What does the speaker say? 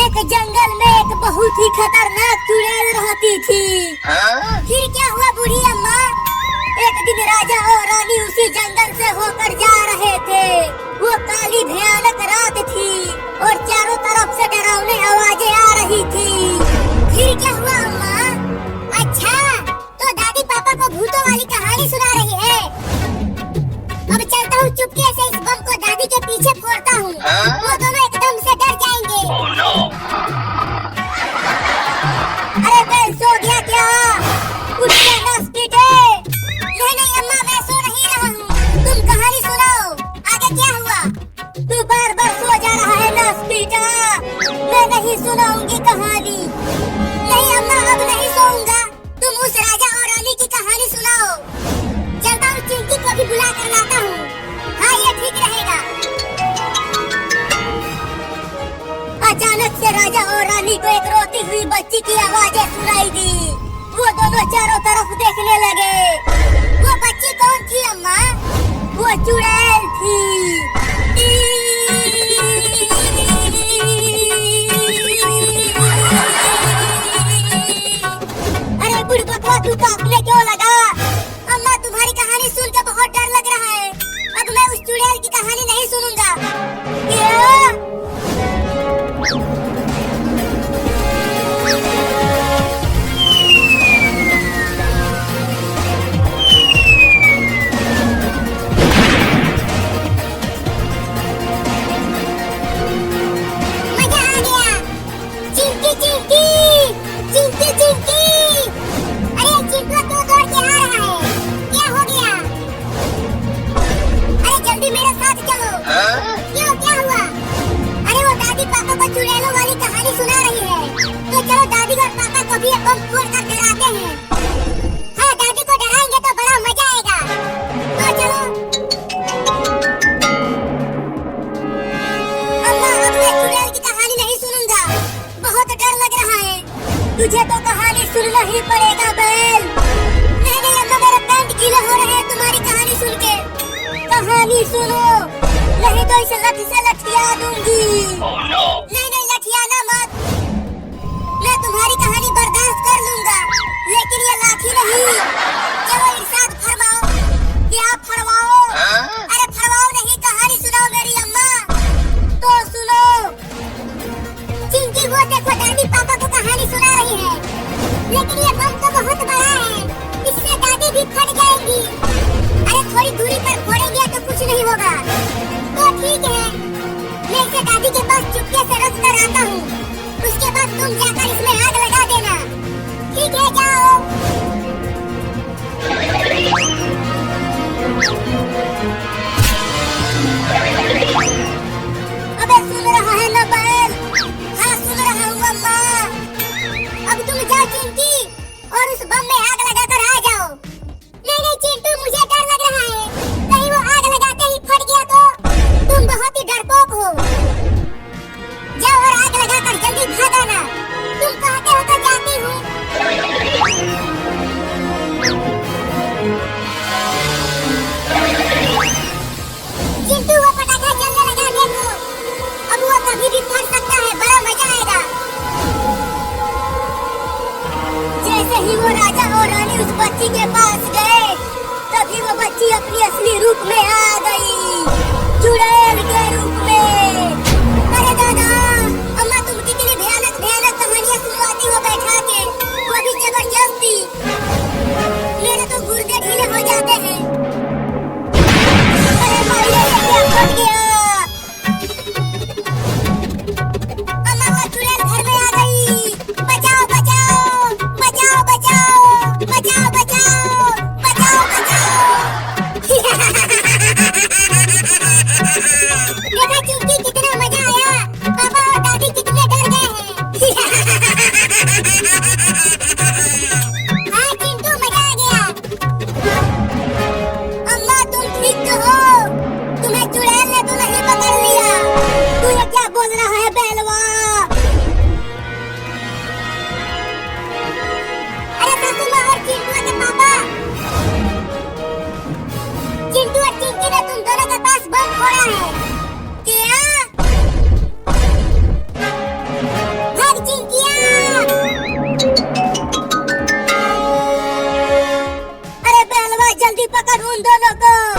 एक जंगल में एक बहुत ही खतरनाक चुड़ैल रहती थी। फिर क्या हुआ बूढ़ी अम्मा? एक दिन राजा और रानी उसी जंगल से होकर जा रहे थे। वो काली भयानक रात थी और चारों तरफ से डरावनी आवाजें आ रही थी। फिर क्या हुआ अम्मा? अच्छा, तो दादी पापा को भूतों वाली कहानी सुना रही है। अब चलता हूँ चुपके से इस बम को दादी के पीछे फोड़ता हूँ। वो दोनों एकदम से डर जाएंगे। अरे मैं सो गया क्या? उठ के नस पीटे। नहीं अम्मा, मैं सो नहीं रहा हूँ, तुम कहानी सुनाओ। आगे क्या हुआ? तू बार बार सो जा रहा है नस पीटा। मैं नहीं सुनाऊंगी कहानी। नहीं अम्मा, अब नहीं सोऊंगा। तुम उस राजा और रानी की कहानी सुनाओ। चलता हूँ चिंटी को भी बुला कर लाता हूँ। हाँ, ये ठीक रहेगा। अचानक से राजा और रानी को एक रोती हुई बच्ची की आवाजें सुनाई दी। वो दोनों चारों तरफ देखने लगे। वो बच्ची कौन थी अम्मा? वो चुड़ैल थी। अरे बुढ़बा, तू कांपने क्यों लगा? अम्मा, तुम्हारी कहानी सुन के बहुत डर लग रहा है। अब मैं उस चुड़ैल की कहानी नहीं सुनूंगा। क्या? चुड़ैलों वाली कहानी सुना रही है, तो चलो दादी और पापा को भी बम फोड़ कर डराते हैं। हाँ, दादी को डराएंगे तो बड़ा मजा आएगा। तो चलो। अम्मा, अब मैं चुड़ैल की कहानी नहीं सुनूंगा, बहुत डर लग रहा है। तुझे तो कहानी सुनना ही पड़ेगा बैल। नहीं अम्मा, मेरे पैंट गीले हो रहे हैं तुम्हारी कहानी सुन के। कहानी सुनो, नहीं तो इस लठ से लठिया दूंगी। नहीं लठियाना मत। मैं तुम्हारी कहानी बर्दाश्त कर लूंगा, लेकिन ये लाठी नहीं। चलो इरशाद फरमाओ। क्या फरमाओ? अरे फरमाओ नहीं, कहानी सुनाओ मेरी अम्मा। तो सुनो। चिंकी, वो देखो दादी पापा को कहानी सुना रही है, लेकिन ये बम तो बहुत बड़ा है, इससे दादी भी फट जाएगी। अरे थोड़ी दूरी पर फोड़ेंगे तो कुछ नहीं होगा। तो ठीक है, मैं इसे दादी के पास चुपके से रख कर आता हूँ। उसके बाद तुम जाकर इसमें आग लगा देना। ठीक है, जाओ। अबे सुन रहा है ना बैल? हाँ, सुन रहा हूँ अम्मा। अब तुम जाओ चिंटी और उस बम में आग लगा कर आ जाओ। नहीं चिंटू, मुझे डर लग रहा है, कहीं वो आग लगाते ही फट गया तो? तुम बहुत ही डरपोक हो। जाओ और आग लगाकर जल्दी भाग आना। तुम कहते हो तो जाती हूँ। चिंटू, वो पटाखा जलने लगा, देखो। अब वो कभी भी फट सकता है, बड़ा मजा आएगा। जैसे ही वो राजा और रानी उस बच्ची के पास गए, तभी वो बच्ची अपनी असली रूप में आ गई, चुड़ैल के रूप में। अरे दादा, अम्मा तुम कितनी भयानक भयानक कहानियां सुनवाती हो बैठा के, वो भी जबरदस्ती। मेरे तो गुर्दे ढीले हो जाते हैं। अरे मारिए, क्या फट गया? अम्मा, वो चुड़ैल घर में आ गई। बचाओ बचाओ बचाओ बचाओ बचाओ बचाओ बचाओ बचाओ। उन दोनों को।